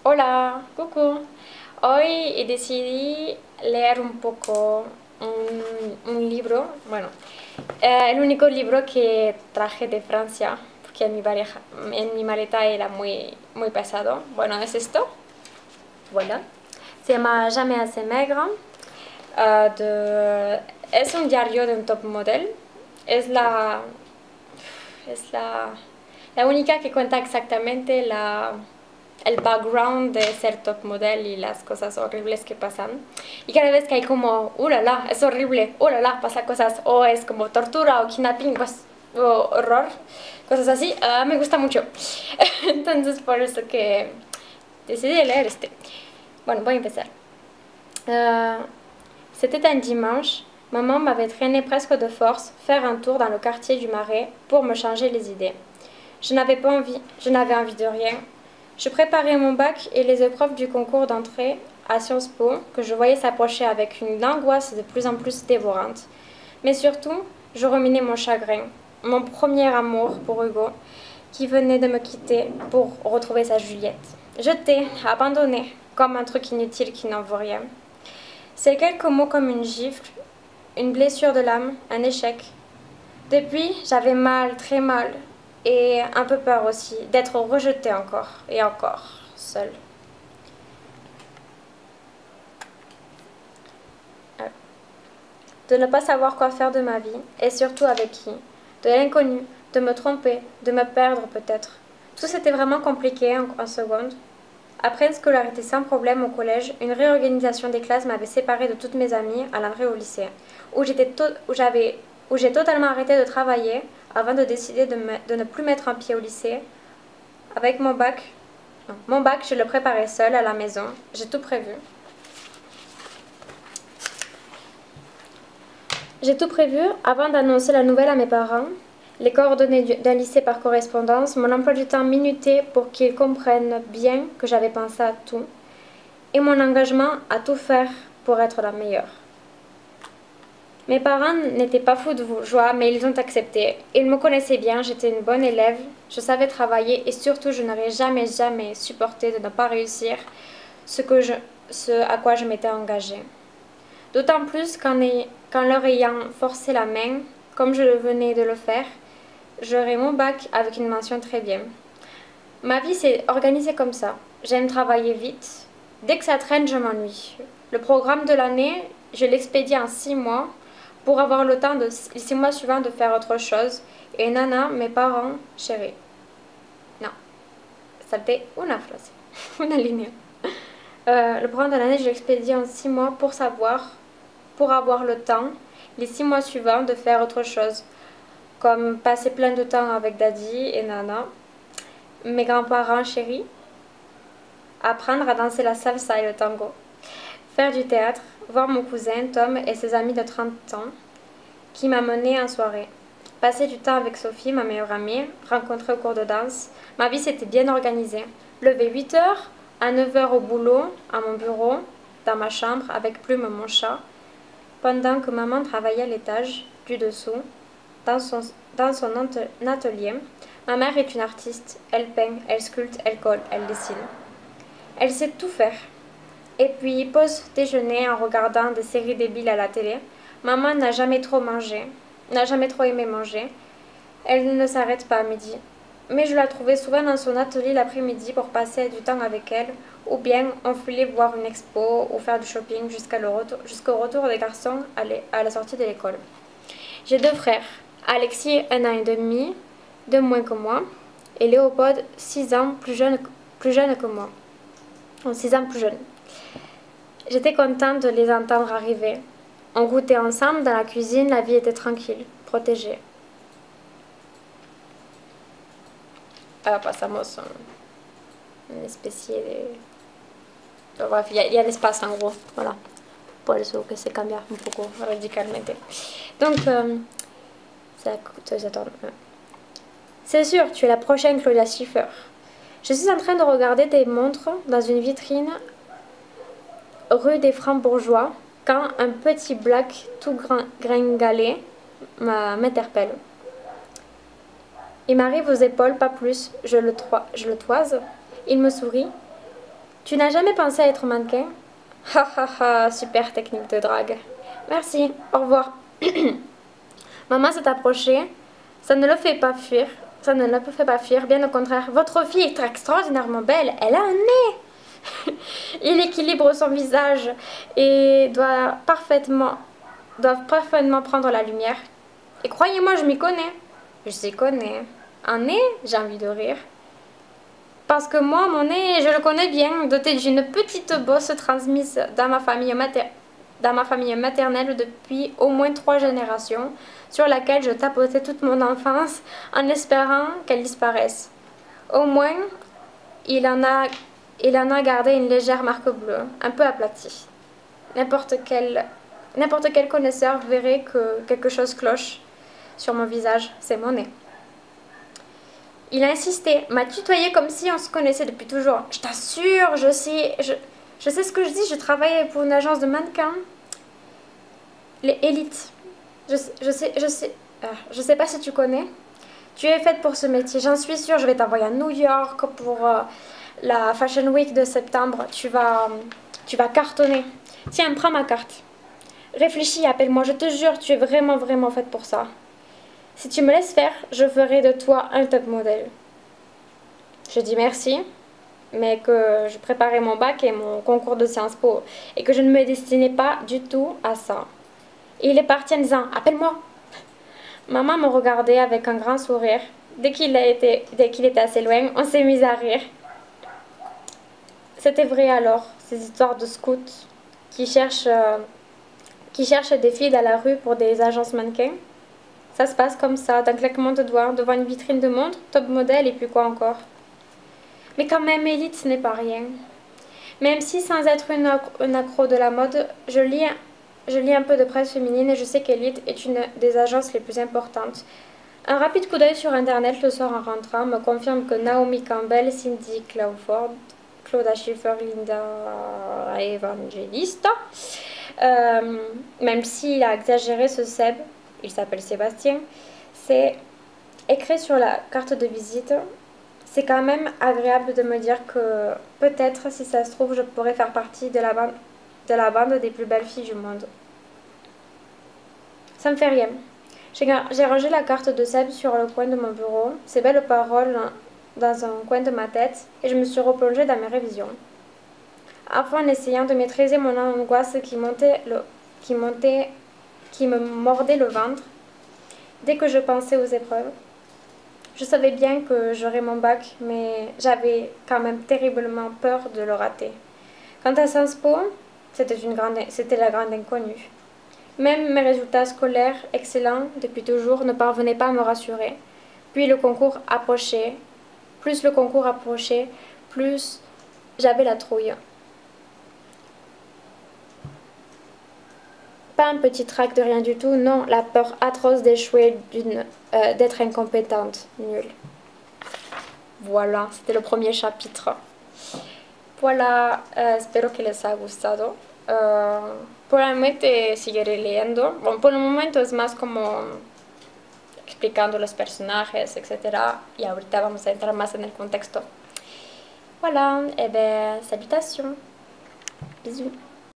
Hola, coucou. Hoy decidí leer un poco un libro, bueno, el único libro que traje de Francia, porque en mi maleta era muy pesado. Bueno, es esto, voilà. Se llama Jamais assez maigre. Es un diario de un top model. Es la, es la única que cuenta exactamente el background de ser top model y las cosas horribles que pasan. Y cada vez que hay como, la la, es horrible, la la, pasa cosas, o es como tortura o kidnapping, pues, o horror, cosas así, me gusta mucho. Entonces, por eso que decidí leer este. Bueno, voy a empezar. C'était un dimanche. Maman m'avait traîné presque de force faire un tour dans le quartier du Marais pour me changer les idées. Je n'avais envie de rien. Je préparais mon bac et les épreuves du concours d'entrée à Sciences Po que je voyais s'approcher avec une angoisse de plus en plus dévorante. Mais surtout, je ruminais mon chagrin, mon premier amour pour Hugo, qui venait de me quitter pour retrouver sa Juliette. Jeté, abandonné, comme un truc inutile qui n'en vaut rien. C'est quelques mots comme une gifle, une blessure de l'âme, un échec. Depuis, j'avais mal, très mal, et un peu peur aussi d'être rejetée encore et encore, seule. De ne pas savoir quoi faire de ma vie, et surtout avec qui. De l'inconnu, de me tromper, de me perdre peut-être. Tout c'était vraiment compliqué en seconde. Après une scolarité sans problème au collège, une réorganisation des classes m'avait séparée de toutes mes amies à l'entrée au lycée, où j'ai totalement arrêté de travailler avant de décider de ne plus mettre un pied au lycée. Avec mon bac, je le préparais seule à la maison, j'ai tout prévu. J'ai tout prévu avant d'annoncer la nouvelle à mes parents, les coordonnées d'un lycée par correspondance, mon emploi du temps minuté pour qu'ils comprennent bien que j'avais pensé à tout, et mon engagement à tout faire pour être la meilleure. Mes parents n'étaient pas fous de joie, mais ils ont accepté. Ils me connaissaient bien, j'étais une bonne élève, je savais travailler et surtout je n'aurais jamais supporté de ne pas réussir ce à quoi je m'étais engagée. D'autant plus qu'en leur ayant forcé la main, comme je venais de le faire, j'aurai mon bac avec une mention très bien. Ma vie s'est organisée comme ça. J'aime travailler vite. Dès que ça traîne, je m'ennuie. Le programme de l'année, je l'expédie en 6 mois pour avoir le temps les 6 mois suivants de faire autre chose. Et nana, mes parents, chérie. Non, salté una frase, una ligne. Le programme de l'année, je l'expédie en 6 mois pour avoir le temps, les 6 mois suivants, de faire autre chose, comme passer plein de temps avec Daddy et Nana, mes grands-parents chéris, apprendre à danser la salsa et le tango, faire du théâtre, voir mon cousin Tom et ses amis de 30 ans, qui m'a menée en soirée, passer du temps avec Sophie, ma meilleure amie, rencontrer au cours de danse. Ma vie s'était bien organisée. Lever 8 heures, à 9 heures au boulot, à mon bureau, dans ma chambre, avec Plume, mon chat, pendant que maman travaillait à l'étage du dessous, dans son atelier. Ma mère est une artiste, elle peint, elle sculpte, elle colle, elle dessine. Elle sait tout faire. Et puis, pause déjeuner en regardant des séries débiles à la télé. Maman n'a jamais trop aimé manger. Elle ne s'arrête pas à midi. Mais je la trouvais souvent dans son atelier l'après-midi pour passer du temps avec elle, ou bien on filait voir une expo ou faire du shopping jusqu'au retour des garçons à la sortie de l'école. J'ai 2 frères, Alexis 1 an et demi, 2 moins que moi, et Léopold 6 ans plus jeune que moi. 6 ans plus jeune. J'étais contente de les entendre arriver. On goûtait ensemble dans la cuisine, la vie était tranquille, protégée. Pasamos una especie de... Bref, il y a l'espace en gros, voilà. Por eso que se cambia un poco radicalmente. Donc, c'est sûr, tu es la prochaine Claudia Schiffer. Je suis en train de regarder des montres dans une vitrine rue des Francs-Bourgeois quand un petit black tout gringalé m'interpelle. Il m'arrive aux épaules, pas plus. Je le toise. Il me sourit. Tu n'as jamais pensé à être mannequin? Ha ha ha, super technique de drague. Merci, au revoir. Maman s'est approchée. Ça ne le fait pas fuir. Ça ne le fait pas fuir, bien au contraire. Votre fille est extraordinairement belle. Elle a un nez. Il équilibre son visage et doit parfaitement prendre la lumière. Et croyez-moi, je m'y connais. Je s'y connais. Un nez, j'ai envie de rire. Parce que moi, mon nez, je le connais bien, doté d'une petite bosse transmise dans ma famille maternelle depuis au moins 3 générations, sur laquelle je tapotais toute mon enfance en espérant qu'elle disparaisse. Au moins, il en a gardé une légère marque bleue, un peu aplatie. N'importe quel connaisseur verrait que quelque chose cloche sur mon visage, c'est mon nez. Il a insisté, m'a tutoyé comme si on se connaissait depuis toujours. Je t'assure, je sais ce que je dis, je travaille pour une agence de mannequins. Les élites. Je sais pas si tu connais. Tu es faite pour ce métier, j'en suis sûre. Je vais t'envoyer à New York pour la Fashion Week de septembre. Tu vas cartonner. Tiens, prends ma carte. Réfléchis, appelle-moi, je te jure, tu es vraiment, vraiment faite pour ça. Si tu me laisses faire, je ferai de toi un top modèle. Je dis merci, mais que je préparais mon bac et mon concours de Sciences Po et que je ne me destinais pas du tout à ça. Et il est parti en disant « Appelle-moi ». Maman me regardait avec un grand sourire. Dès qu'il était assez loin, on s'est mis à rire. C'était vrai alors, ces histoires de scouts qui cherchent des filles dans la rue pour des agences mannequins. Ça se passe comme ça, d'un claquement de doigts, devant une vitrine de montre, top modèle et puis quoi encore. Mais quand même, élite, ce n'est pas rien. Même si, sans être une accro de la mode, je lis un peu de presse féminine et je sais qu'Elite est une des agences les plus importantes. Un rapide coup d'œil sur internet le soir en rentrant me confirme que Naomi Campbell, Cindy Crawford, Claudia Schiffer, Linda Evangelista, même s'il a exagéré ce Seb, il s'appelle Sébastien, c'est écrit sur la carte de visite. C'est quand même agréable de me dire que peut-être, si ça se trouve, je pourrais faire partie de la bande des plus belles filles du monde. Ça me fait rien. J'ai rangé la carte de Seb sur le coin de mon bureau, ses belles paroles dans un coin de ma tête, et je me suis replongée dans mes révisions. Enfin, en essayant de maîtriser mon angoisse qui me mordait le ventre dès que je pensais aux épreuves. Je savais bien que j'aurais mon bac, mais j'avais quand même terriblement peur de le rater. Quant à Sciences Po, c'était la grande inconnue. Même mes résultats scolaires excellents depuis toujours ne parvenaient pas à me rassurer. Puis le concours approchait. Plus le concours approchait, plus j'avais la trouille. Pas un petit trac de rien du tout, non, la peur atroce d'échouer, d'être incompétente, nulle. Voilà, c'était le premier chapitre. Voilà, espero que les haya gustado. Probablemente seguiré leyendo. Bueno, por el momento es más como explicando los personajes, etc. Y ahorita vamos a entrar más en el contexto. Voilà, et ben, salutations. Bisous.